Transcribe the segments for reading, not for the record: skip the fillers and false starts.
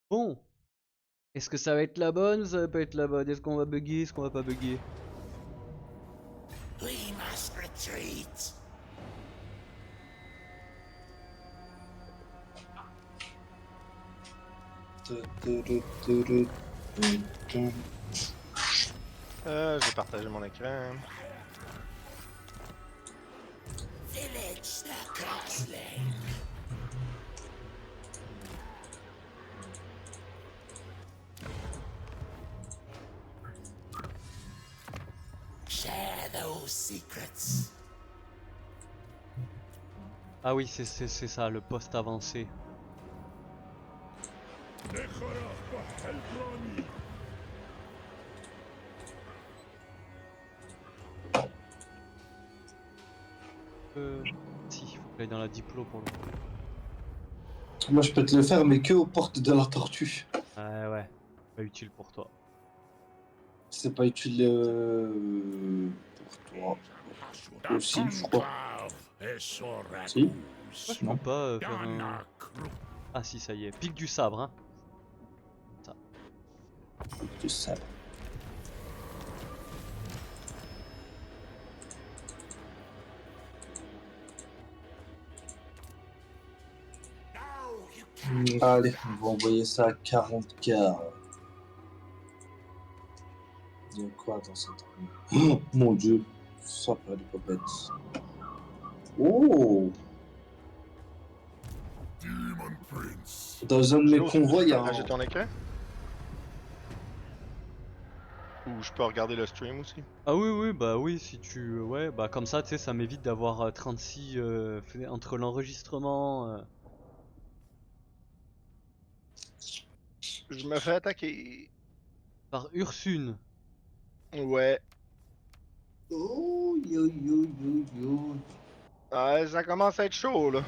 Bon, est-ce que ça va être la bonne ou ça va pas être la bonne? Est-ce qu'on va bugger? Est-ce qu'on va pas bugger? We must retreat. J'ai partagé mon écran. Village the Crossling. Share those secrets. Ah oui, c'est ça, le poste avancé. Si, faut que j'aille dans la diplo pour le coup. Moi, je peux te le faire, mais que aux portes de la tortue. Ouais, pas utile pour toi. C'est pas utile pour toi. Aussi, je crois. Si? Pourquoi je Non. peux pas faire un... Ah si, ça y est, pique du sabre, hein. Ça. Tu sais. Allez, on va envoyer ça à 40K. Il y a quoi dans cette arme? Oh, mon dieu, ça perd des copettes. Oh! Dans un de mes Jules, est-ce que tu convois, peux il y a partager un... ton écran? Ou je peux regarder le stream aussi? Ah oui, bah oui, si tu... Ouais, bah comme ça, tu sais, ça m'évite d'avoir 36... entre l'enregistrement... Je me fais attaquer. par Ursune. Ouais. Oh, yo, yo, yo, yo. Ouais, ça commence à être chaud, là.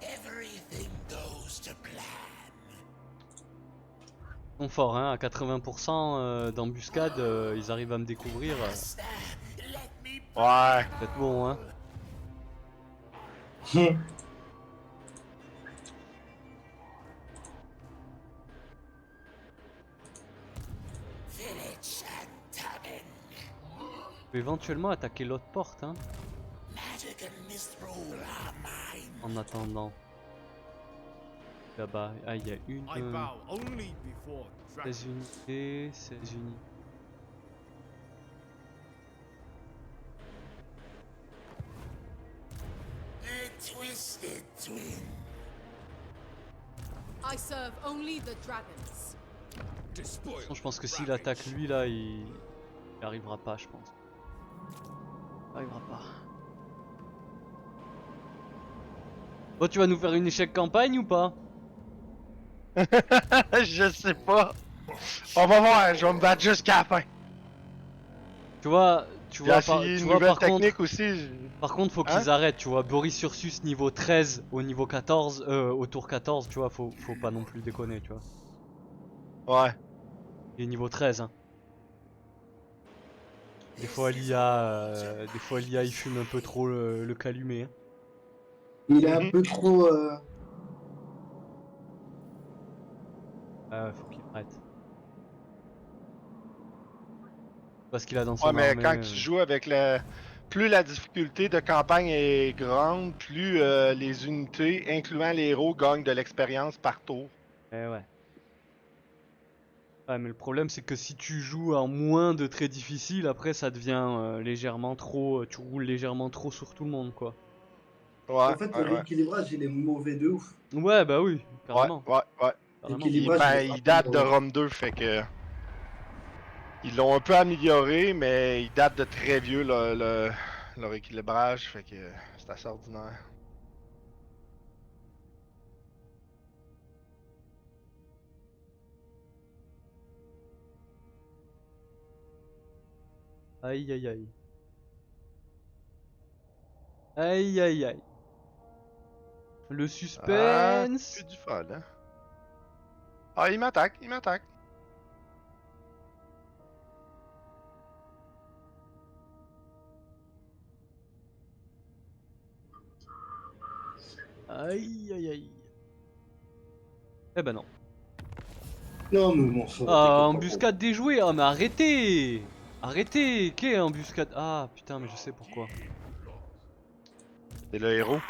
Everything goes to plan. Ils sont forts, hein, à 80% d'embuscade, ils arrivent à me découvrir. Master, let me Ouais. Peut-être bon, hein. village and tavern. Je peux éventuellement attaquer l'autre porte, hein, Magic and Mithril are mine. en attendant. Là-bas, ah, il y a une... I bow only before 16 dragons. unités, 16 unités. The Twisted Twin. I serve only the dragons. Je pense que s'il attaque lui là, il arrivera pas, je pense. Il arrivera pas. Bon, tu vas nous faire une échec campagne ou pas? Je sais pas. On va voir, je vais me battre jusqu'à la fin. Tu vois, J'ai essayé une nouvelle technique aussi. par contre, faut Hein? qu'ils arrêtent, tu vois. Boris Ursus niveau 13 au niveau 14, au tour 14, tu vois, faut pas non plus déconner, tu vois. Ouais. Il est niveau 13, hein. Des fois l'IA il fume un peu trop le calumet, hein. Il est un peu trop... Ah ouais, faut qu'il arrête. Parce qu'il a dans Ouais, son mais armée. quand tu joues avec le. Plus la difficulté de campagne est grande, plus les unités, incluant les héros, gagnent de l'expérience par tour. Eh ouais. Ouais, mais le problème c'est que si tu joues en moins de très difficile, après ça devient légèrement trop. Tu roules légèrement trop sur tout le monde, quoi. Ouais, En fait, le ouais, ouais. rééquilibrage, il est mauvais de ouf. Ouais, bah oui, Ouais, carrément. ouais, ouais. Carrément. L'équilibrage, il est Il date de vraiment mauvais. Rome 2, fait que. Ils l'ont un peu amélioré, mais il date de très vieux leur équilibrage, fait que c'est assez ordinaire. Aïe aïe aïe. Aïe aïe aïe. Le Ah, suspense. c'est du fun, hein. Ah, il m'attaque, il m'attaque. Aïe aïe aïe. Eh ben non. Non, mais bon, faut arrêter Ah, comme embuscade déjouée. Ah, mais arrêtez. Arrêtez. Qu'est embuscade? Ah, putain, mais je sais pourquoi. C'est le héros.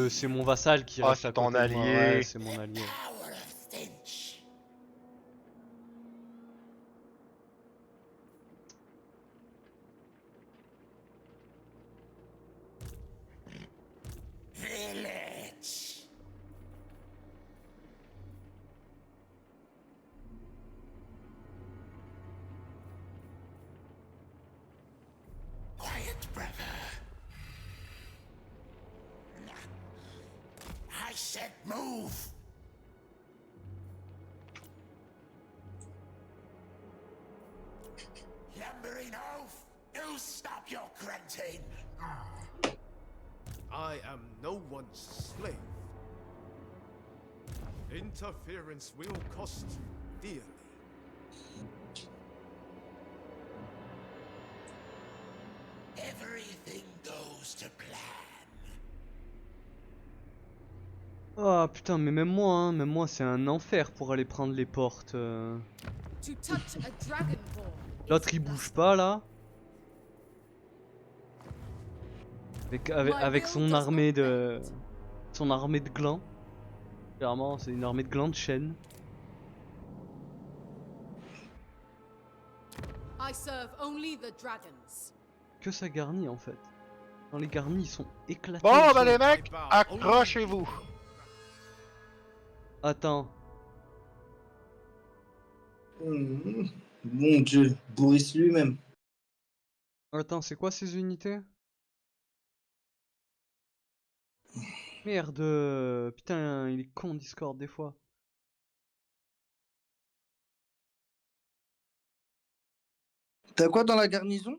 C'est mon vassal qui Ah, reste c'est à ton côté de moi. Ouais, allié. c'est mon allié. Power of stench. Village. Quiet, brother. I said move. Lumbering oaf, you stop your grunting. I am no one's slave. Interference will cost you dearly. Everything goes to plan. Ah putain, mais même moi, c'est un enfer pour aller prendre les portes. To touch a dragonborn. L'autre il bouge pas là. Avec son armée de glands. Clairement, c'est une armée de glands de chêne. I serve only the dragons. Que ça garnit en fait. Dans les garnis, ils sont éclatés. Bon, au ben sol. les mecs, accrochez-vous. Attends. Mon dieu, Boris lui-même. Attends, c'est quoi ces unités? Merde. Putain, il est con Discord des fois. T'as quoi dans la garnison?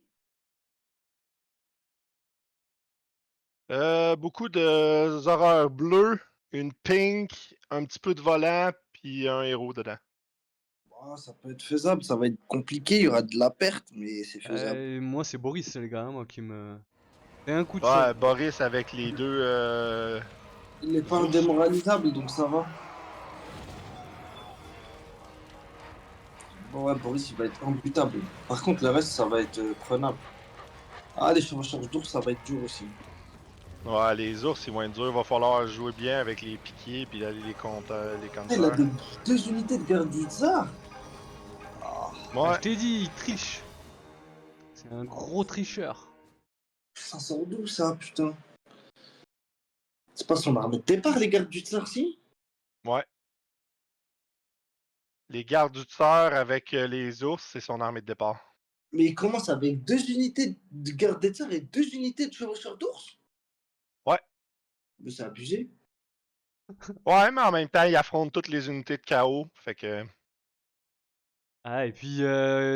Beaucoup de horreurs bleues, une pink, un petit peu de volant, puis un héros dedans. Ah, ça peut être faisable, ça va être compliqué, il y aura de la perte, mais c'est faisable. Moi c'est Boris les gars, moi qui me... fait un coup de Ouais, chaud. Boris avec les deux. Il est pas ours. indémoralisable, donc ça va. Bon, ouais, Boris, il va être imbutable. Par contre, le reste, ça va être prenable. Ah, les chevaucheurs d'ours, ça va être dur aussi. Ouais, les ours, ils vont être durs. Il va falloir jouer bien avec les piquiers puis aller les contre les Il a counters. deux unités de garde du tsar. Ouais, Je t'ai dit, il triche. C'est un gros tricheur. 512, ça, putain. C'est pas son armée de départ, les gardes du tsar, si? ouais. Les gardes du tsar avec les ours, c'est son armée de départ. Mais il commence avec deux unités de garde des tsars et deux unités de chevaucheurs d'ours? Ouais. Mais c'est abusé. Ouais, mais en même temps, il affronte toutes les unités de chaos. Fait que. Ah, et puis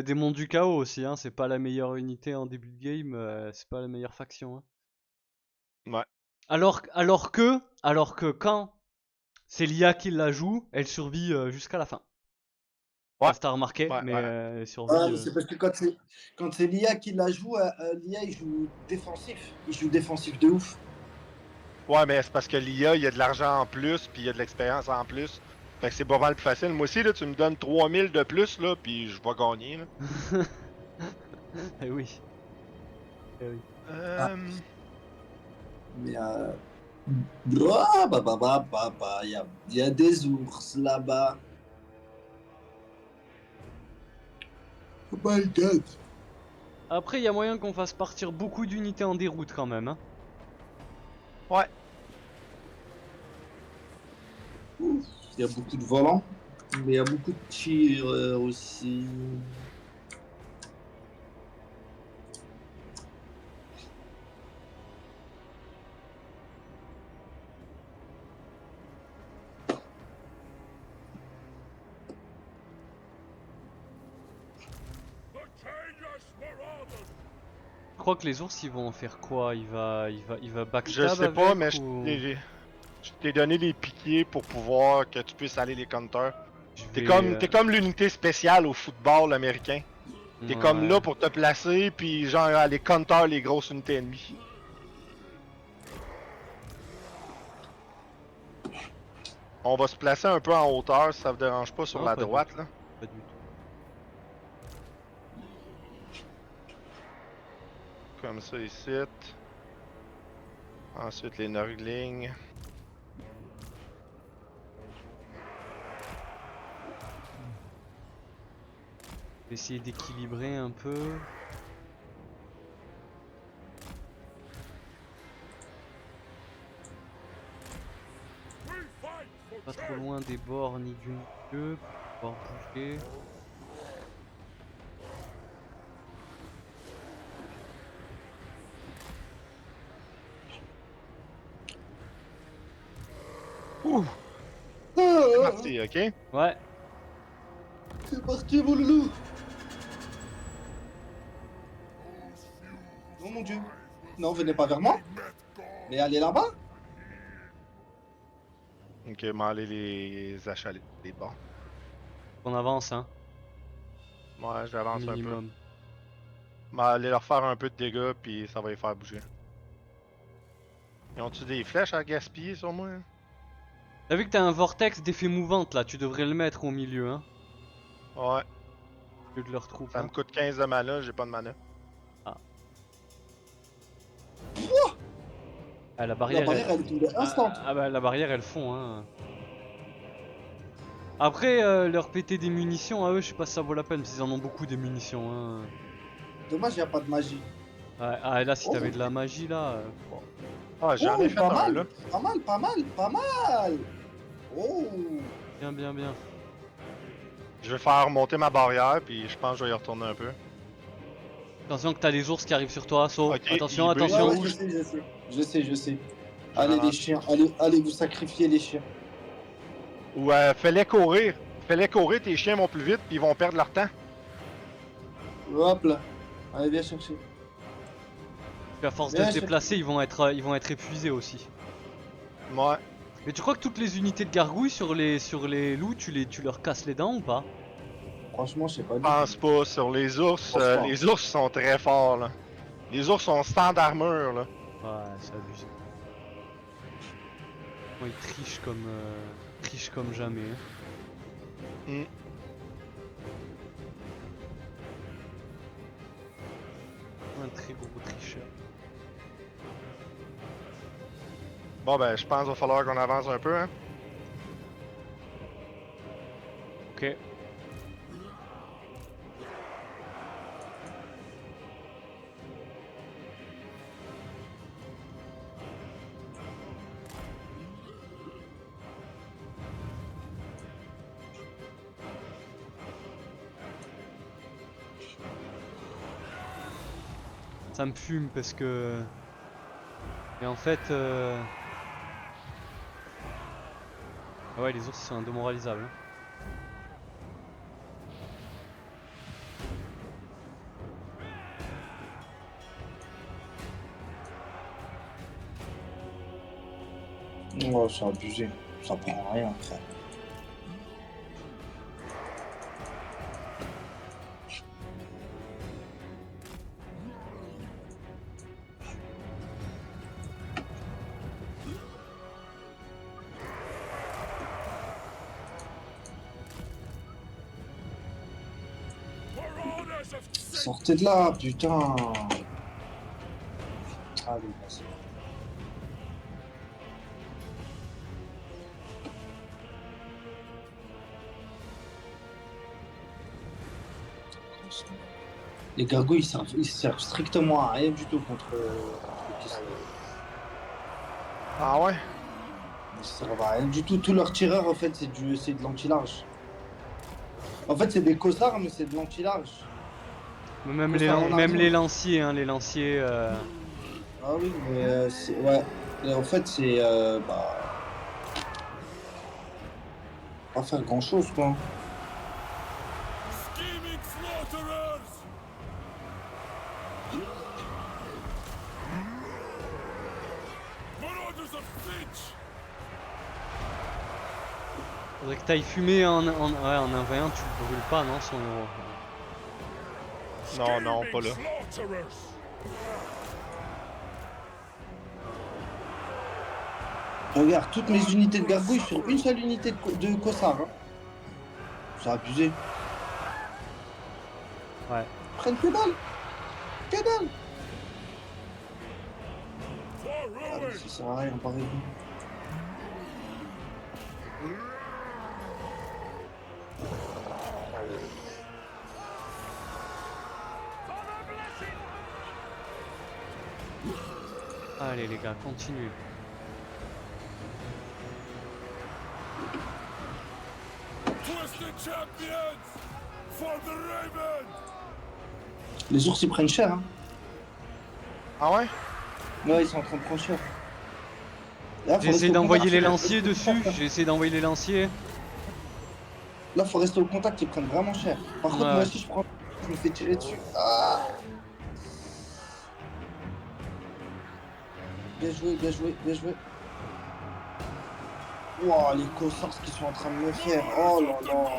Démon du Chaos aussi, hein. C'est pas la meilleure unité en début de game, c'est pas la meilleure faction. Hein. Ouais. Alors que quand c'est l'IA qui la joue, elle survit jusqu'à la fin. Ouais. Si t'as remarqué, Ouais, mais ouais. elle survit. Ah, c'est parce que quand c'est l'IA qui la joue, l'IA il joue défensif. Il joue défensif de ouf. Ouais, mais c'est parce que l'IA, il y a de l'argent en plus, puis il y a de l'expérience en plus. Fait que c'est pas mal plus facile. Moi aussi, là, tu me donnes 3000 de plus, là, puis je vais gagner, là. Eh oui. Eh oui. Mais il y a des ours là-bas. Oh my god. Après, il y a moyen qu'on fasse partir beaucoup d'unités en déroute quand même. Hein. Ouais. Ouf, il y a beaucoup de volants, mais il y a beaucoup de tirs aussi. Je crois que les ours ils vont en faire quoi? Il va Je backstab sais pas, avec mais ou... je t'ai donné les piquiers pour pouvoir que tu puisses aller les counters. Je T'es vais, comme l'unité spéciale au football américain. T'es comme ouais. là pour te placer, puis genre aller counter les grosses unités ennemies. On va se placer un peu en hauteur si ça vous dérange pas sur Non, la pas du droite tout. là. Pas du tout. Comme ça ici. Ensuite les Nurglings. Je vais essayer d'équilibrer un peu. Pas trop loin des bords ni du milieu pour pouvoir bouger. C'est parti, ok? Ouais, C'est parti, mon loulou. Oh mon dieu. Non, venez pas vers moi. Mais allez là-bas. Ok, m'aller les achaler, les bords. on avance hein, Ouais, j'avance un peu. minimum. M'aller leur faire un peu de dégâts, puis ça va les faire bouger. Ils ont-tu des flèches à gaspiller sur moi? T'as vu que t'as un vortex d'effet mouvante là, tu devrais le mettre au milieu hein, Ouais, au lieu de leur troupe. ça Hein. me coûte 15 de mana, j'ai pas de mana. Ah, la La barrière, barrière, elle est tombée instant. bah la barrière elle fond hein. Après leur péter des munitions à eux, je sais pas si ça vaut la peine, parce qu'ils en ont beaucoup des munitions hein. Dommage, il n'y a pas de magie. Ouais, ah et là si Oh. t'avais de la magie là, bon. Ah, j'en ai Oh, fait pas un mal. là. Pas mal, pas mal, pas mal. Oh. Bien bien bien. Je vais faire monter ma barrière, puis je pense que je vais y retourner un peu. Attention que t'as les ours qui arrivent sur toi, saut. Ok, Attention, il bouge. attention. Ouais, je sais. Je Allez les relance. chiens, allez vous sacrifier les chiens. Ou fais-les courir. Fais-les courir, tes chiens vont plus vite, puis ils vont perdre leur temps. Hop là. Allez, viens chercher. Puis à force de Bien, se je- déplacer, ils vont être épuisés aussi. Ouais. Mais tu crois que toutes les unités de gargouilles sur les loups, tu leur casses les dents ou pas? Franchement, je sais pas Je du pense tout. pas. Sur les ours, Franchement. les ours sont très forts là. Les ours sont sans armure là. Ouais, c'est abusé. Oh, ils trichent comme jamais. Hein. Hmm. Un très gros tricheur. Bon ben, je pense qu'il va falloir qu'on avance un peu, hein. Ok. Ça me fume parce que... Et en fait... Ah ouais, les ours ils sont indémoralisables. Hein. Oh, c'est abusé. Ça prend rien, frère. Sortez de là, putain. Allez, vas-y. Les gargouilles, ils servent strictement à rien du tout contre les pistolets. Ah ouais? Ça servent à rien du tout. Tous leurs tireurs, en fait, c'est de l'anti-large. En fait, c'est des cossards, mais c'est de l'anti-large. Mais même Faut faire en même argent. les lanciers, hein, les lanciers. Ah oui, mais ouais. Et en fait, c'est pas faire grand chose, quoi. Scheming slaughterers! Marauders of Finch! Faudrait que t'ailles fumer en 1v1, tu le brûles pas, non, son héros. Non, non, pas là. Slaughterers! Regarde, toutes mes unités de gargouilles sur une seule unité de cossard. Hein. C'est abusé. Ouais. Prennent que dalle. Que dalle. Ah, mais ça sert à rien, pareil. Allez les gars, continuez. Twisted champions! For the Raven! Les ours, ils prennent cher. Hein. Ah ouais? Ouais, ils sont en train de prendre cher. Là, faut J'ai essayé rester au d'envoyer contact. les lanciers dessus, j'ai essayé d'envoyer les lanciers. Là, faut rester au contact, ils prennent vraiment cher. Par contre, Ouais. moi aussi, je me fais tirer dessus. Ah, bien joué, bien joué, bien joué. Wow, les cossards, ce qu'ils sont en train de me faire. Oh là là.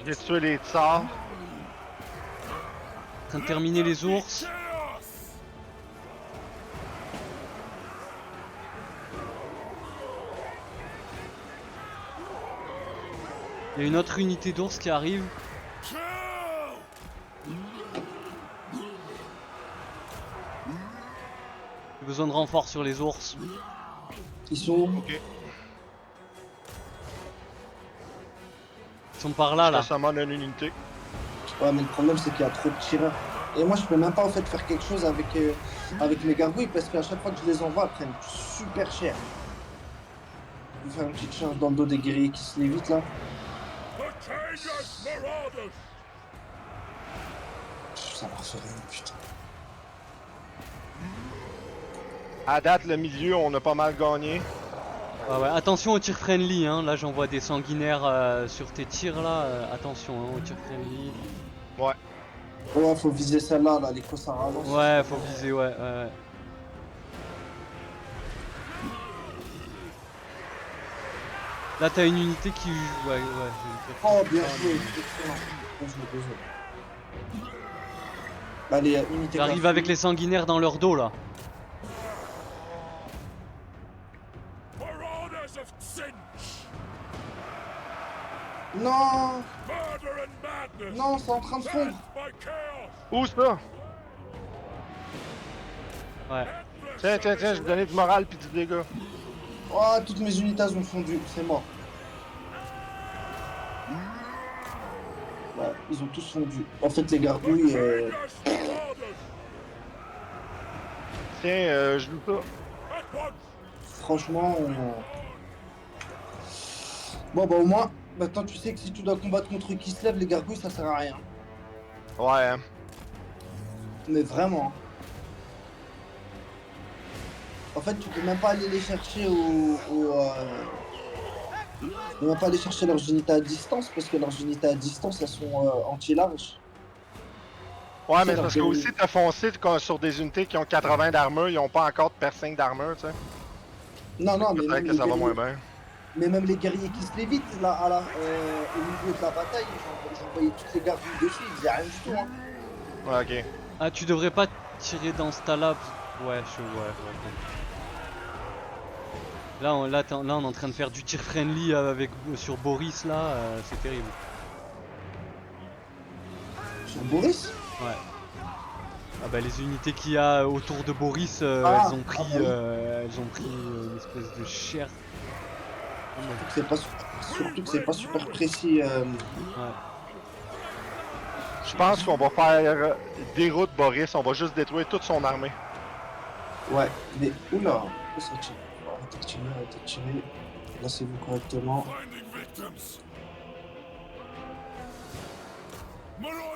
J'ai tué les tsars. En train de terminer les ours. Chaos! Il y a une autre unité d'ours qui arrive. Kill! J'ai besoin de renfort sur les ours. Ils sont où? Ok. Ils sont par là, là. Ça summon une unité. Ouais, mais le problème, c'est qu'il y a trop de tireurs. Et moi, je peux même pas en fait faire quelque chose avec, avec mes gargouilles parce qu'à chaque fois que je les envoie, elles prennent super cher. Je vais faire une petite charge dans le dos des guerriers qui se lévitent là. Contagious marauders! Ça leur fait rien, putain. À date, le milieu, on a pas mal gagné. Ouais, ouais. Attention aux tirs friendly, hein. Là j'envoie des sanguinaires sur tes tirs là. Attention hein, aux tirs friendly. Ouais. Ouais, faut viser celle-là, là, les cossards à l'avance. Ouais, faut viser, ouais, ouais. Là t'as une unité qui... Ouais, ouais. Oh, bien joué, excellent. Bien joué, bien joué. Allez, unité. J'arrive avec les sanguinaires dans leur dos là. Marauders of Cinch! Non, Murder and madness! non, c'est en train de fondre. By chaos! Où ça? Ouais. Tiens, tiens, tiens, je vais donner du moral pis du dégât. Oh, toutes mes unités ont fondu, c'est mort. Ouais, ils ont tous fondu. En fait, les gargouilles, Marauders! Tiens, je loue ça. At once! franchement, bon, bah au moins, maintenant tu sais que si tu dois combattre contre qui se lève, les gargouilles, ça sert à rien. Ouais, hein. Mais vraiment. En fait, tu peux même pas aller les chercher tu peux même pas aller chercher leurs unités à distance parce que leurs unités à distance elles sont anti-large. Ouais, mais C'est c'est parce que leur aussi t'as foncé sur des unités qui ont 80 d'armure, ils ont pas encore de per 5 d'armure, tu sais. Non, non, mais Peut-être même, que les ça va moins guerriers, bien. mais même les guerriers qui se lévitent là, au milieu de la bataille, j'envoyais toutes les gargouilles dessus, ils faisaient rien du tout. Hein. Ouais, ok. Ah tu devrais pas tirer dans ce tas là. Ouais, ok. Là on est en train de faire du tir friendly sur Boris là, c'est terrible. Sur Boris. Ouais. Ah bah les unités qu'il y a autour de Boris, Ah, elles ont pris, bah oui. une espèce de chair. Surtout que c'est pas super précis. Ouais. Je pense qu'on va faire déroute Boris, on va juste détruire toute son armée. Ouais, mais oula, où ça tire? arrêtez de tirer, arrêtez de tirer. Placez-vous correctement.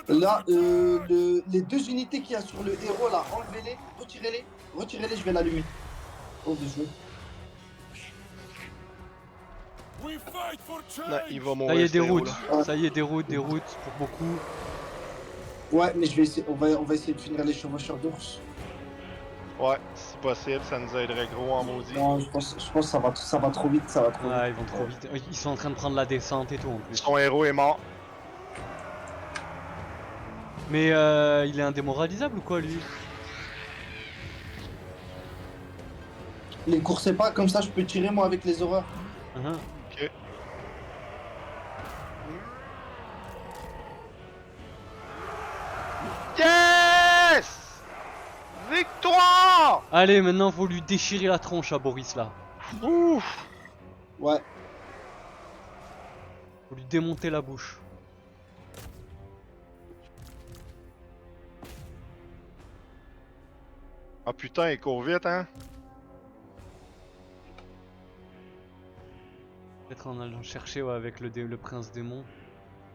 Là, les deux unités qu'il y a sur le héros, là, enlevez-les, retirez-les, je vais l'allumer. Oh, bien joué. Non, il va Ça y mourir. est, ce des héros, routes. là. Ça y est, des routes pour beaucoup. Ouais, mais je vais essayer, on va essayer de finir les chevaucheurs d'ours. Ouais, si possible, ça nous aiderait gros en maudit. Non, je pense que ça va trop vite, ça va trop Ouais, vite. ils vont trop vite. Ils sont en train de prendre la descente et tout en plus. Son héros est mort. Mais il est indémoralisable ou quoi lui? Les coursez pas, comme ça je peux tirer moi avec les horreurs. Uhum. Ok. Yes! Victoire! Allez, maintenant faut lui déchirer la tronche à Boris là. Ouf! Ouais. Faut lui démonter la bouche. Ah putain, il court vite, hein? Peut-être en allant chercher ouais, avec le prince démon.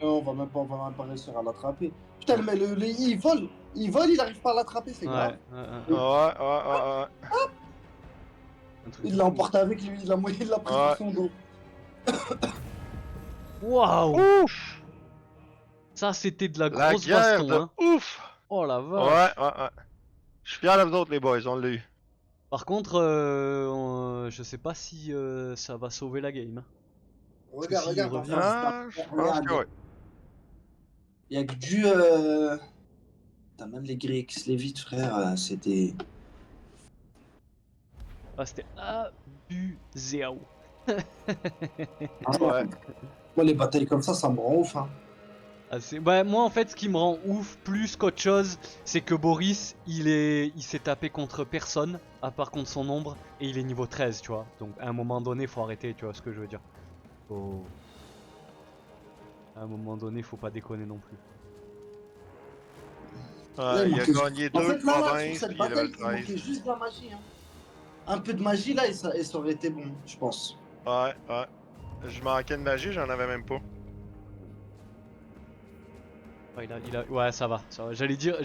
On va même pas réussir à l'attraper. Putain, mais il vole, il arrive pas à l'attraper, c'est Ouais, grave. Ouais. Un truc Il de l'a fou. emporté avec lui, il l'a pris Ouais. sur son dos. Waouh! Ouf! Ça c'était de la La grosse guerre baston de hein. ouf! Oh la vache. Ouais. Je suis fier de vous autres, les boys, on l'a eu. Par contre, je sais pas si ça va sauver la game. Hein. Regarde, s'il regarde, en revient- face, Ah, je pense que ouais. il y a que du. T'as même les Grecs, les vite, frère, c'était. Ah, c'était abusé. Ah, Ouais. moi, les batailles comme ça me rend ouf. Hein. Bah, moi en fait ce qui me rend ouf plus qu'autre chose c'est que Boris il s'est tapé contre personne à part contre son ombre et il est niveau 13 tu vois. Donc à un moment donné faut arrêter tu vois ce que je veux dire. À un moment donné faut pas déconner non plus. Là, Il a manquait- gagné En deux fait, là, sur provinces, cette puis il est bataille, level il manquait 13. juste de la magie. Hein. Un peu de magie là et ça aurait été bon, je pense. Ouais. Je manquais de magie, j'en avais même pas. Ouais, ouais ça va. J'allais dire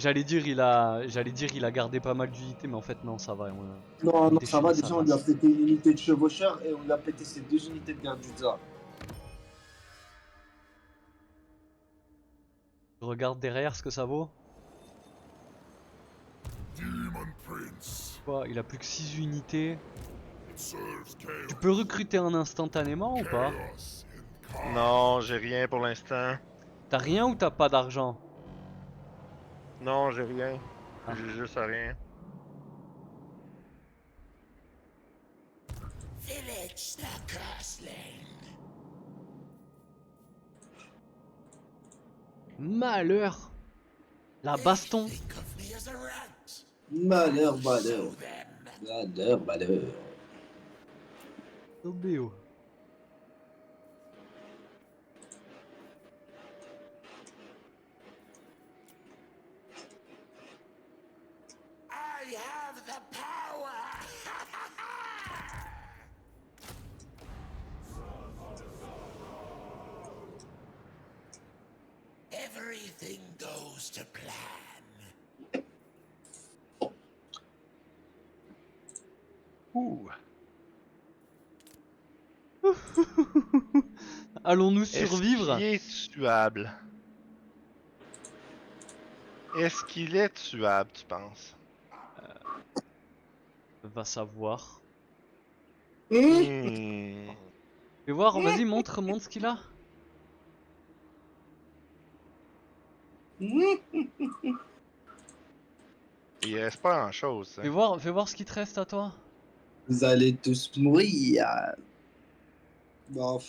il a gardé pas mal d'unités mais en fait non ça va. Non, ça déchiré va, sa déjà on lui a race. pété une unité de chevaucheur et on lui a pété ses deux unités de Gardutza. Je regarde derrière ce que ça vaut. Demon Prince. Quoi, il a plus que 6 unités. It serves chaos. Tu peux recruter en instantanément ou pas? Chaos incarnate. Non, j'ai rien pour l'instant. T'as rien ou t'as pas d'argent? Non, j'ai rien. Ah. J'ai juste rien. Village the Cursling. Malheur! La baston! Think of me as a rat. Malheur, So malheur. then, Malheur. OBO. I have the power. Everything goes to plan. Ouh. Allons-nous survivre? Est-ce qu'il est tuable? Est-ce qu'il est tuable, tu penses? Va savoir. Hmm. Fais voir, vas-y, montre ce qu'il a. Il reste pas grand chose. Fais voir ce qui te reste à toi. Vous allez tous mourir. Bof.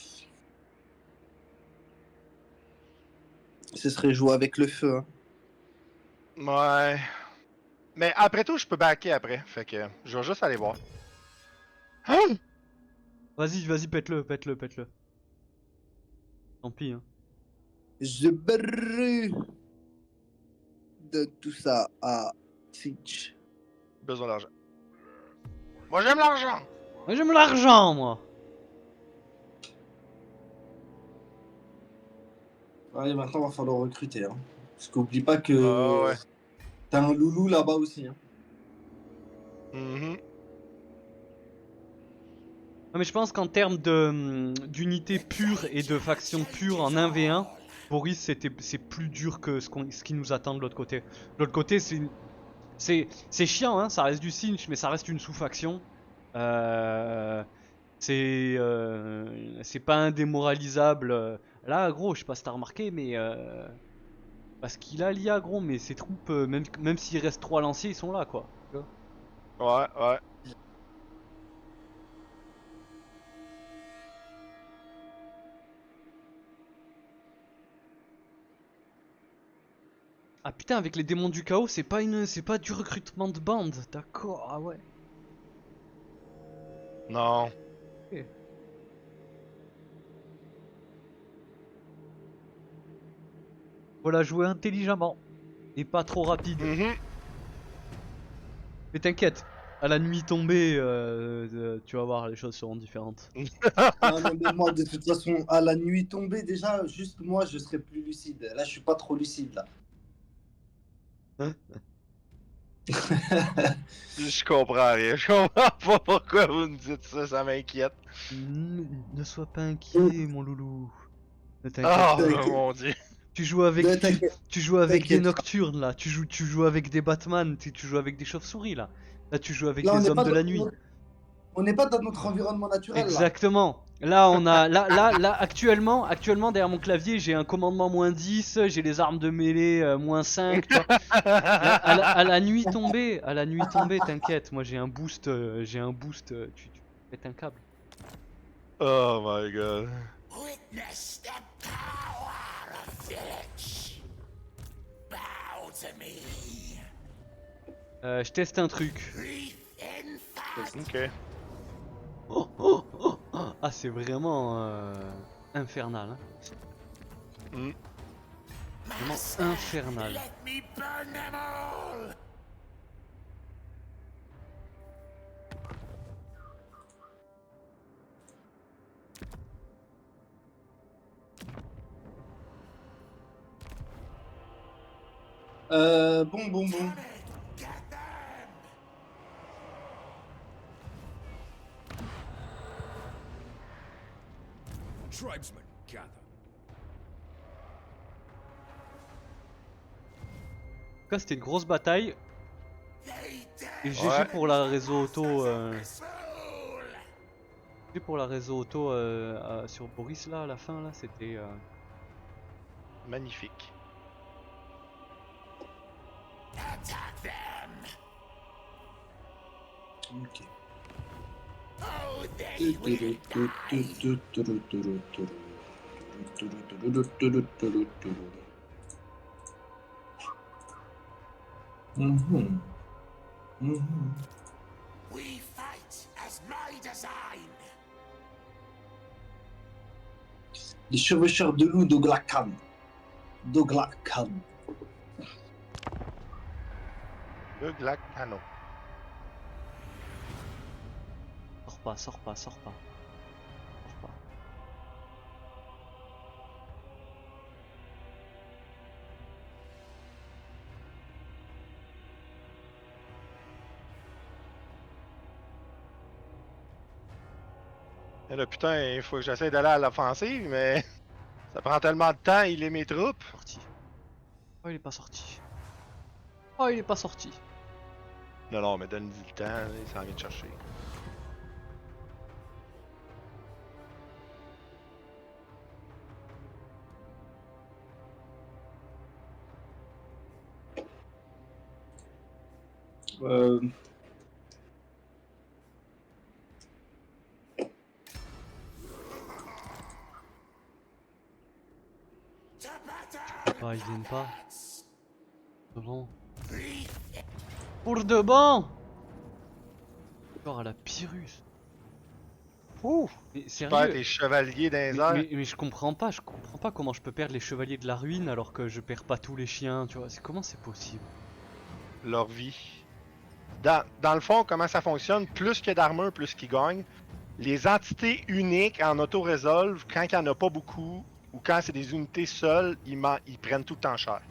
Ce serait jouer avec le feu. Hein. Ouais. Mais après tout, je peux backer après. Fait que je vais juste aller voir. Hein? Vas-y, pète-le. Tant pis, hein. Je brûle de tout ça à Fitch. Besoin d'argent. Moi, j'aime l'argent. Moi j'aime l'argent, moi. Allez, maintenant, va falloir recruter. Hein. Parce qu'oublie pas que Ah ouais. t'as un loulou là-bas aussi. Hein. Mhm. Non, mais je pense qu'en termes de d'unité pure et de faction pure en 1v1, Boris c'est plus dur que ce qui nous attend de l'autre côté. De l'autre côté, c'est chiant, hein, ça reste du cinch, mais ça reste une sous-faction. Euh, c'est pas indémoralisable. Là, gros, je sais pas si t'as remarqué, mais parce qu'il a l'IA, gros, mais ses troupes, même s'il reste 3 lanciers, ils sont là, quoi. Tu vois. Ouais, ouais. Ah putain, avec les démons du chaos, c'est pas du recrutement de bande, d'accord, ah ouais. Non. Ok. Faut la jouer intelligemment et pas trop rapide. Mhm. Mais t'inquiète, à la nuit tombée, tu vas voir, les choses seront différentes. Non, non, mais moi, de toute façon, à la nuit tombée, déjà, juste moi, je serais plus lucide. Là, je suis pas trop lucide, là. Je comprends rien. Je comprends pas pourquoi vous me dites ça, ça m'inquiète. Ne sois pas inquiet, mon loulou. Ne t'inquiète Oh pas. T'inquiète. mon dieu. Tu joues avec, Ne tu, t'inquiète, tu joues avec des t'inquiète pas. nocturnes là. Tu joues avec des Batman. Tu joues avec des chauves-souris là. Là, tu joues avec Là, des hommes de la nuit. on n'est pas dans notre environnement naturel, là. Exactement. Là, on a, là, actuellement, derrière mon clavier, j'ai un commandement -10, j'ai les armes de mêlée -5, tu vois. À la nuit tombée, t'inquiète, moi j'ai un boost, tu pètes un câble. Oh my god. Witness the power of village. Bow to me. Je teste un truc. Breathe in fire. Ok. Ah, c'est vraiment infernal, hein. Mm. Vraiment infernal. Let me burn them all. Bon. Get them. Tribesmen, gather. En tout cas, c'était une grosse bataille. They Et dare GG Ouais. pour la réseau auto. this fool. GG pour la réseau auto sur Boris là, à la fin là, c'était. Magnifique. Attack them. Ok. Oh, they will Mhm. Mhm. We fight as my design. Les chevaucheurs de loup d'Ogla Khan. D'Ogla Khan. Le Glac Cano. Sors pas. Sors pas. Et là, putain, il faut que j'essaie d'aller à l'offensive, mais ça prend tellement de temps, il est mes troupes. Sorti. Oh, il est pas sorti. Oh, il est pas sorti. Non, mais donne-lui le temps, là, il s'en vient de chercher. To battle. Ah, ils viennent pas. De bon. Breathe Pour de bon. Encore à la Pyrrhus. Ouh! Mais Perds sérieux. tes chevaliers dans les airs. Mais je comprends pas comment je peux perdre les chevaliers de la ruine alors que je perds pas tous les chiens, tu vois. Comment c'est possible? Leur vie. dans le fond, comment ça fonctionne, plus qu'il y a d'armure, plus qu'il gagne. Les entités uniques en auto-résolve, quand il n'y en a pas beaucoup, ou quand c'est des unités seules, ils prennent tout le temps cher.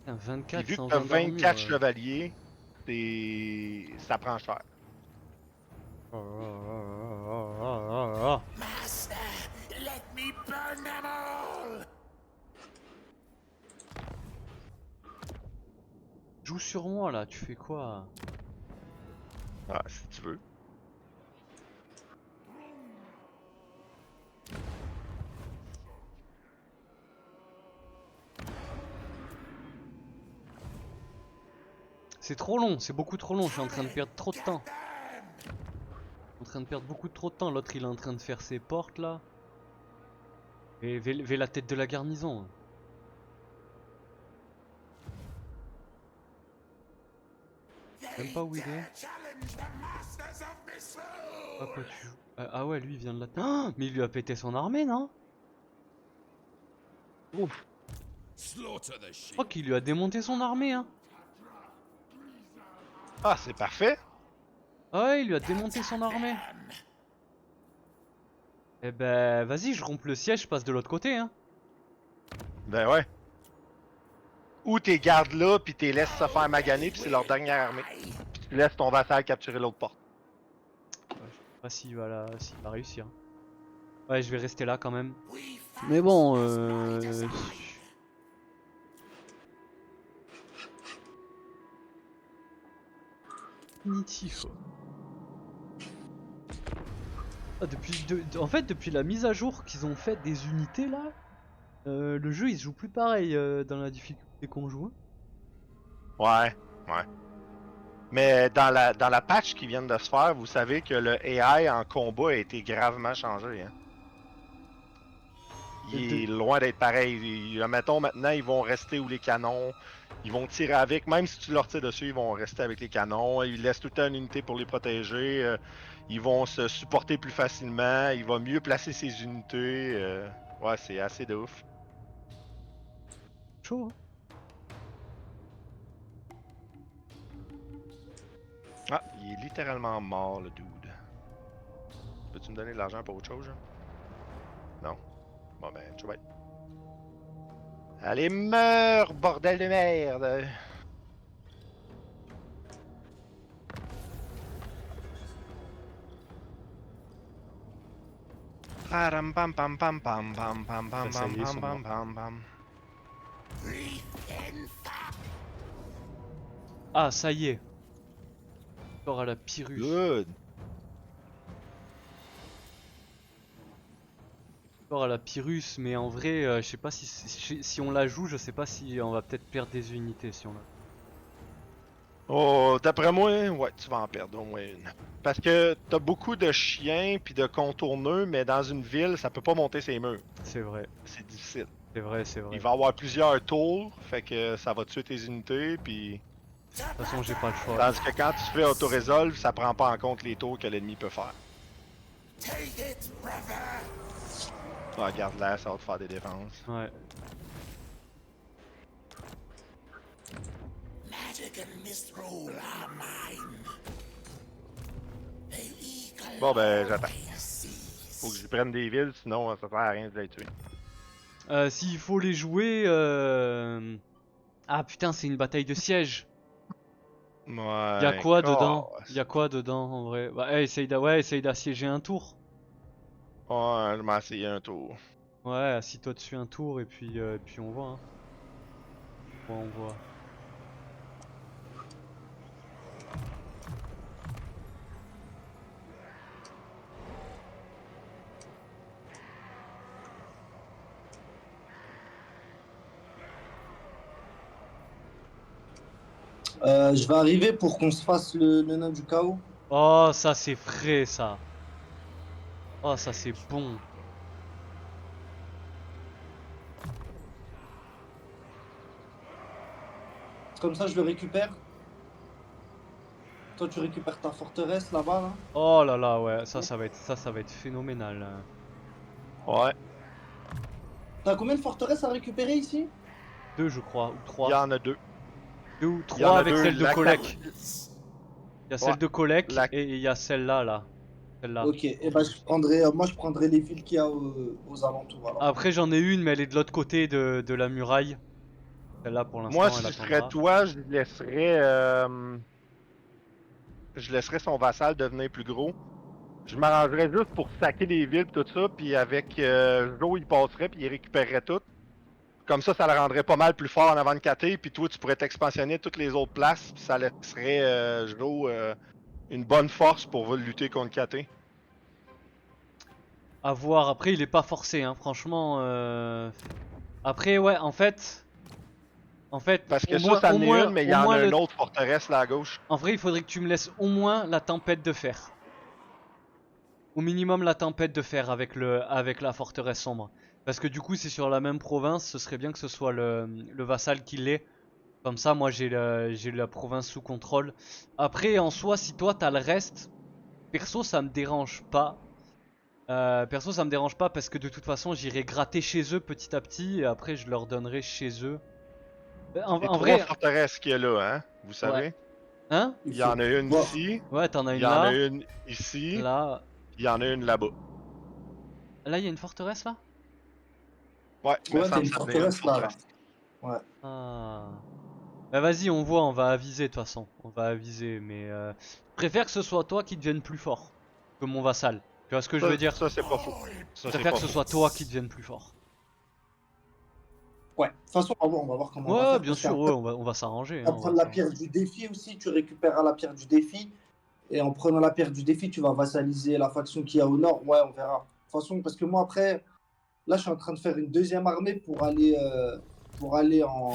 Putain, Puis 24 vu que sans t'as 20 d'armure, 24 chevaliers, ça prend cher. Master, let me burn them all! Joue sur moi là, tu fais quoi? Ah, si tu veux. C'est trop long, c'est beaucoup trop long, je suis en train de perdre trop de temps. En train de perdre beaucoup trop de temps, l'autre il est en train de faire ses portes là. Et vers la tête de la garnison. Même pas où il est. Ah, quoi, tu joues ah ouais, lui il vient de là. Ah, mais il lui a pété son armée, non? Ouf. Slaughter the Je sheep. crois qu'il lui a démonté son armée, hein. Ah, c'est parfait. Ah ouais, il lui a démonté son armée. Eh ben, vas-y, je rompe le siège, je passe de l'autre côté, hein. Ben ouais. Ou t'es gardes là, puis t'es laisses se faire maganer, puis c'est leur dernière armée. Puis tu laisses ton vassal capturer l'autre porte. Ouais, je sais pas s'il va réussir. Ouais, je vais rester là quand même. Mais bon, Punitif. Ah, en fait, depuis la mise à jour qu'ils ont fait des unités là, le jeu il se joue plus pareil dans la difficulté qu'on joue. Ouais, ouais. Mais dans la patch qui vient de se faire, vous savez que le AI en combat a été gravement changé. Hein. Il est loin d'être pareil. Mettons maintenant, ils vont rester où les canons. Ils vont tirer avec. Même si tu leur tires dessus, ils vont rester avec les canons. Ils laissent tout le temps une unité pour les protéger. Ils vont se supporter plus facilement. Il va mieux placer ses unités. Ouais, c'est assez de ouf. Chaud, hein. Ah, il est littéralement mort, le dude. Peux-tu me donner de l'argent pour autre chose? Hein? Non. Bon ben, tu vas être. Allez, meurs, bordel de merde! Param pam pam pam pam pam pam pam Ça y est, ils pam sont pam pam pam. Ah, ça y est. Encore à la Pyrrhus. Good! Encore à la Pyrrhus, mais en vrai, je sais pas si on la joue, je sais pas si on va peut-être perdre des unités si on la. Oh, d'après moi, ouais, tu vas en perdre au moins une. Parce que t'as beaucoup de chiens puis de contourneux, mais dans une ville, ça peut pas monter ses murs. C'est vrai, C'est difficile. c'est vrai, c'est vrai. Il va y avoir plusieurs tours, fait que ça va tuer tes unités, puis... De toute façon, j'ai pas le choix. Tandis que quand tu fais auto-résolve, ça prend pas en compte les tours que l'ennemi peut faire. Take it, brother! Ah, regarde là, ça va te faire des défenses. Ouais. Magic and Mithril are mine. The eagle Bon ben, j'attends. always sees. Faut que je prenne des villes, sinon ça sert à rien de les tuer. S'il faut les jouer, ah putain, c'est une bataille de siège. Ouais. Y'a quoi dedans? Oh, Y'a quoi dedans en vrai? Bah, essaye d'assiéger un tour. ouais, je m'en essayé un tour. Ouais, assis-toi dessus un tour et puis on voit. Hein. On voit. Je vais arriver pour qu'on se fasse le nain du chaos. Oh, ça c'est frais ça. Oh, ça c'est bon. Comme ça, je le récupère. Toi, tu récupères ta forteresse là-bas. Là. Oh là là, ouais, ça va être phénoménal. Hein. Ouais, T'as combien de forteresses à récupérer ici? 2 je crois, ou il y 3. en a deux. 2 ou Il y en 3 a avec deux, celle de la Kolek. Il y a celle Ouais, de Kolek la- et il y a celle-là, là. Celle-là. Ok, et ben moi je prendrai les villes qu'il y a aux alentours alors. Après, j'en ai une, mais elle est de l'autre côté de la muraille. Celle-là, pour Moi, l'instant, elle si je serais attendra. toi, je laisserais son vassal devenir plus gros. Je m'arrangerais juste pour saquer des villes pis tout ça, puis avec Joe, il passerait puis il récupérerait tout. Comme ça le rendrait pas mal plus fort en avant de KT, puis toi, tu pourrais t'expansionner toutes les autres places, puis ça laisserait Joe une bonne force pour lutter contre KT. À voir. Après, il est pas forcé, hein. Franchement. Après, ouais, en fait. Parce que au ça, moins, ça au en est moins, une, mais il au y en moins a le. une autre forteresse là à gauche. En vrai, il faudrait que tu me laisses au moins la tempête de fer. Au minimum la tempête de fer avec la forteresse sombre. Parce que du coup, c'est sur la même province, ce serait bien que ce soit le vassal qui l'ait. Comme ça, moi j'ai la province sous contrôle. Après, en soi, si toi t'as le reste, perso ça me dérange pas. Perso ça me dérange pas parce que de toute façon j'irai gratter chez eux petit à petit et après je leur donnerai chez eux. En, Les en 3 vrai, forteresses qu'il y a là, hein, vous ouais. savez. Hein? Il y en a une Bon, ici, Ouais, t'en as il une y en a là, une ici, là. puis il y en a une là-bas. Là, il y a une forteresse là? Ouais, mais ouais, ça t'as me une semble une forteresse là, là. forteresse. Ouais. Ah. Bah vas-y, on voit, on va aviser de toute façon. On va aviser, mais je préfère que ce soit toi qui devienne plus fort que mon vassal. Tu vois ce que je veux dire? Ça c'est pas faux. Je Ça, c'est préfère pas que ce faux. soit toi qui devienne plus fort. Ouais. De toute façon, on va voir comment on va Ouais, faire. bien Parce sûr, qu'après, ouais, on va s'arranger. tu Hein, vas on va prendre la s'arranger. pierre du défi aussi, tu récupéreras la pierre du défi. Et en prenant la pierre du défi, tu vas vassaliser la faction qu'il y a au nord. Ouais, on verra. De toute façon, parce que moi après, là je suis en train de faire une deuxième armée pour aller en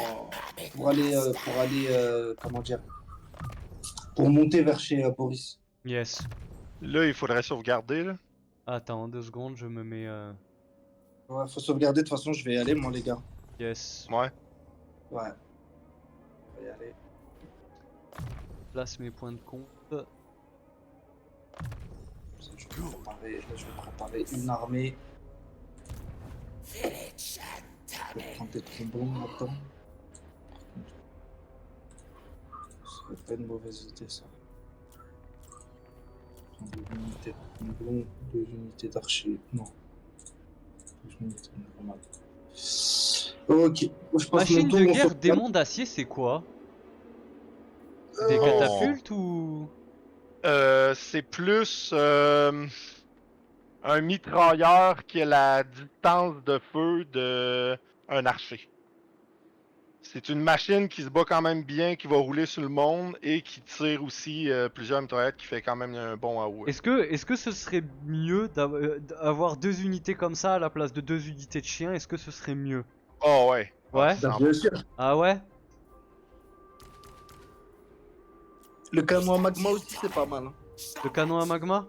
comment dire, pour monter vers chez Boris. Yes. Là, il faudrait sauvegarder, là. Attends, 2 secondes, je me mets. Ouais, faut sauvegarder, de toute façon je vais y aller moi les gars. Yes. Ouais. Ouais. On va y aller. Place mes points de compte. Je vais préparer une armée. Village Je vais and prendre des trombons maintenant. Ce serait pas une mauvaise idée ça. Prendre 2 unités de trombons, 2 unités d'archers. Non. 2 unités de normal. Ok. Moi, je passe Machine mon tour, de on guerre, sauvegarde. démon d'acier, c'est quoi? C'est des Oh. catapultes ou. C'est plus un mitrailleur qui a la distance de feu de un archer. C'est une machine qui se bat quand même bien, qui va rouler sur le monde et qui tire aussi plusieurs mitraillettes, qui fait quand même un bon AOE. Est-ce que ce serait mieux d'avoir 2 unités comme ça à la place de 2 unités de chiens? Est-ce que ce serait mieux? Oh ouais. Ouais. Ah, Bah, bien sûr. Ah ouais? Le canon à magma aussi, c'est pas mal. Hein. Le canon à magma?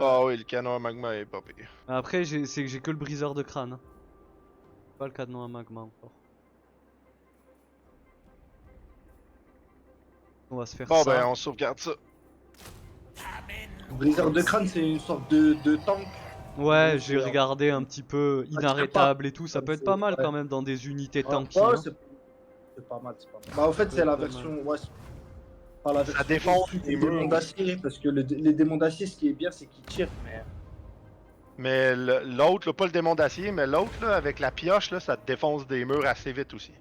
Ah oui, le canon à magma est pas pire. Après, c'est que j'ai que le briseur de crâne. Hein. Pas le canon à magma encore. On va se faire Bon ça. ben, on sauvegarde ça. Le briseur de crâne, c'est une sorte de tank. Ouais, c'est j'ai un- regardé un petit peu inarrêtable et tout. Ça peut être pas mal Ouais. quand même dans des unités Ouais, tanky. ouais, Hein. c'est pas mal, c'est pas mal. Bah, en fait, c'est la version. Ouais, c'est pas la version défonce au-dessus les des démons murs. d'acier. Parce que les démons d'acier, ce qui est bien, c'est qu'ils tirent. Mais l'autre, là, pas le démon d'acier, mais l'autre, là, avec la pioche, là, ça te défonce des murs assez vite aussi.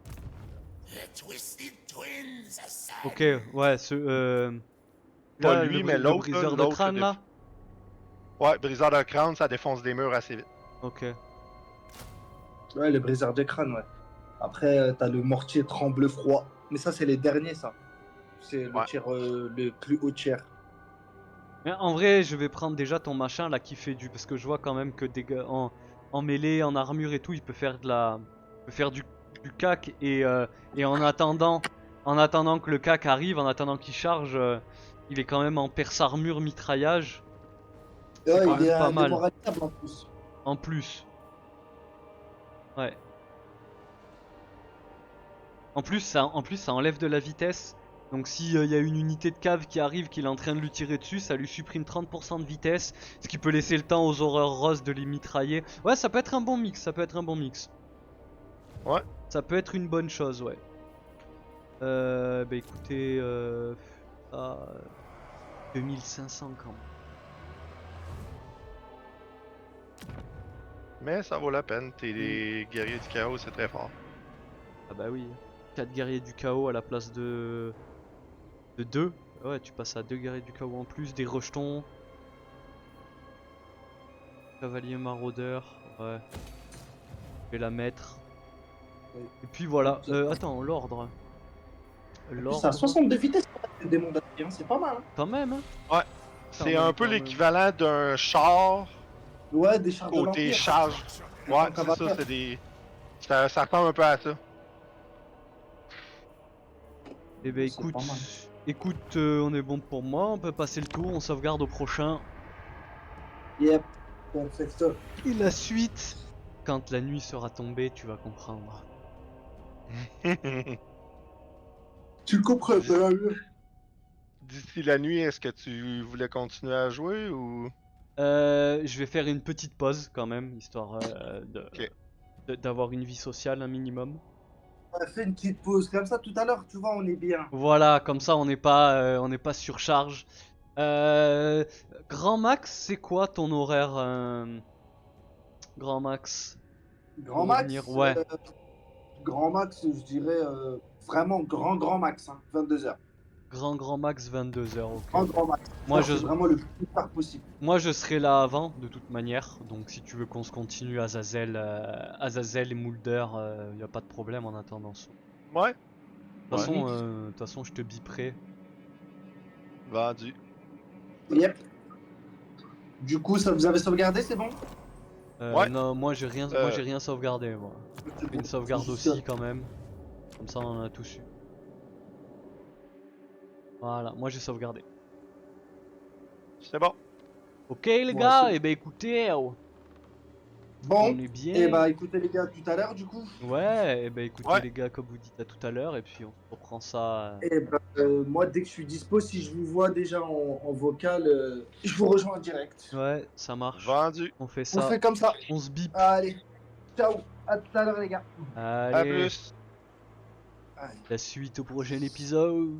the Twisted Twins aside. Ok, ouais, Pas là, lui, mais le l'autre, briseur de l'autre, crâne le là. Ouais, briseur de crâne, ça défonce des murs assez vite. Ok. Ouais, le briseur de crâne, ouais. Après, t'as le mortier tremble froid. Mais ça, c'est les derniers, ça. C'est le Ouais. tir, le plus haut tiers. Mais en vrai, je vais prendre déjà ton machin là qui fait du. Parce que je vois quand même que en mêlée, en armure et tout, il peut faire du cac. Et en attendant que le cac arrive, en attendant qu'il charge, il est quand même en perce armure mitraillage. Ouais, C'est quand il est même pas mal. démoralisable en plus. En plus. Ouais. En plus, ça enlève de la vitesse. Donc si y a une unité de cave qui arrive, qu'il est en train de lui tirer dessus, ça lui supprime 30% de vitesse, ce qui peut laisser le temps aux horreurs roses de les mitrailler. Ouais, ça peut être un bon mix, ça peut être un bon mix. Ouais. Ça peut être une bonne chose, ouais. Bah écoutez, 2500 quand même. Mais ça vaut la peine, t'es des guerriers du chaos, c'est très fort. Ah bah oui. 4 guerriers du chaos à la place de 2. Ouais, tu passes à 2 guerriers du chaos en plus, des rejetons. Cavalier maraudeur, ouais. Je vais la mettre. Ouais. Et puis voilà. Attends, l'ordre. En plus, L'ordre. ça a 62 vitesses pour le démon d'acier, hein, c'est pas mal. Hein. Quand même, hein. Ouais, c'est Quand un même, peu quand même. l'équivalent d'un char Ouais, des chars de côté l'Empire. charge. En Ouais, tant c'est qu'avatar. ça, c'est des. Ça ressemble un peu à ça. Eh ben C'est pas mal. écoute, on est bon pour moi, on peut passer le tour, on sauvegarde au prochain. Yep, perfecto. Et la suite, quand la nuit sera tombée, tu vas comprendre. Tu comprends, D'ici la nuit, est-ce que tu voulais continuer à jouer ou. Je vais faire une petite pause quand même, histoire Ok. d'avoir une vie sociale un minimum. On a fait une petite pause comme ça tout à l'heure, tu vois, on est bien. Voilà, comme ça on n'est pas surcharge. Euh, Grand Max, c'est quoi ton horaire Grand Max Grand pour revenir? max, Ouais, grand max, je dirais vraiment grand max, hein, 22h. grand max 22h, ok. Grand max. Moi Genre, je, c'est vraiment le plus tard possible. Moi je serai là avant de toute manière, donc si tu veux qu'on se continue Azazel et Mulder, y a pas de problème en attendant ça. Ouais, ouais. De toute façon je te biperai. Vendu. Yep. Du coup, ça vous avez sauvegardé, c'est bon? Ouais. Non, moi Euh, j'ai rien sauvegardé moi. C'est Une bon, sauvegarde c'est juste aussi quand même, comme ça on en a tous eu. Voilà, moi j'ai sauvegardé. c'est bon. Ok les Moi gars, aussi. et ben écoutez, on Bon, est et bien. bah écoutez les gars, tout à l'heure du coup. Ouais, et ben écoutez Ouais. les gars, comme vous dites à tout à l'heure, et puis on reprend ça. Et bah, moi, dès que je suis dispo, si je vous vois déjà en vocal, je vous rejoins en direct. Ouais, ça marche. Vendu. On fait On ça. fait comme ça. On se bip. Allez, ciao, à tout à l'heure les gars. À Allez, plus. Allez. la suite au prochain épisode.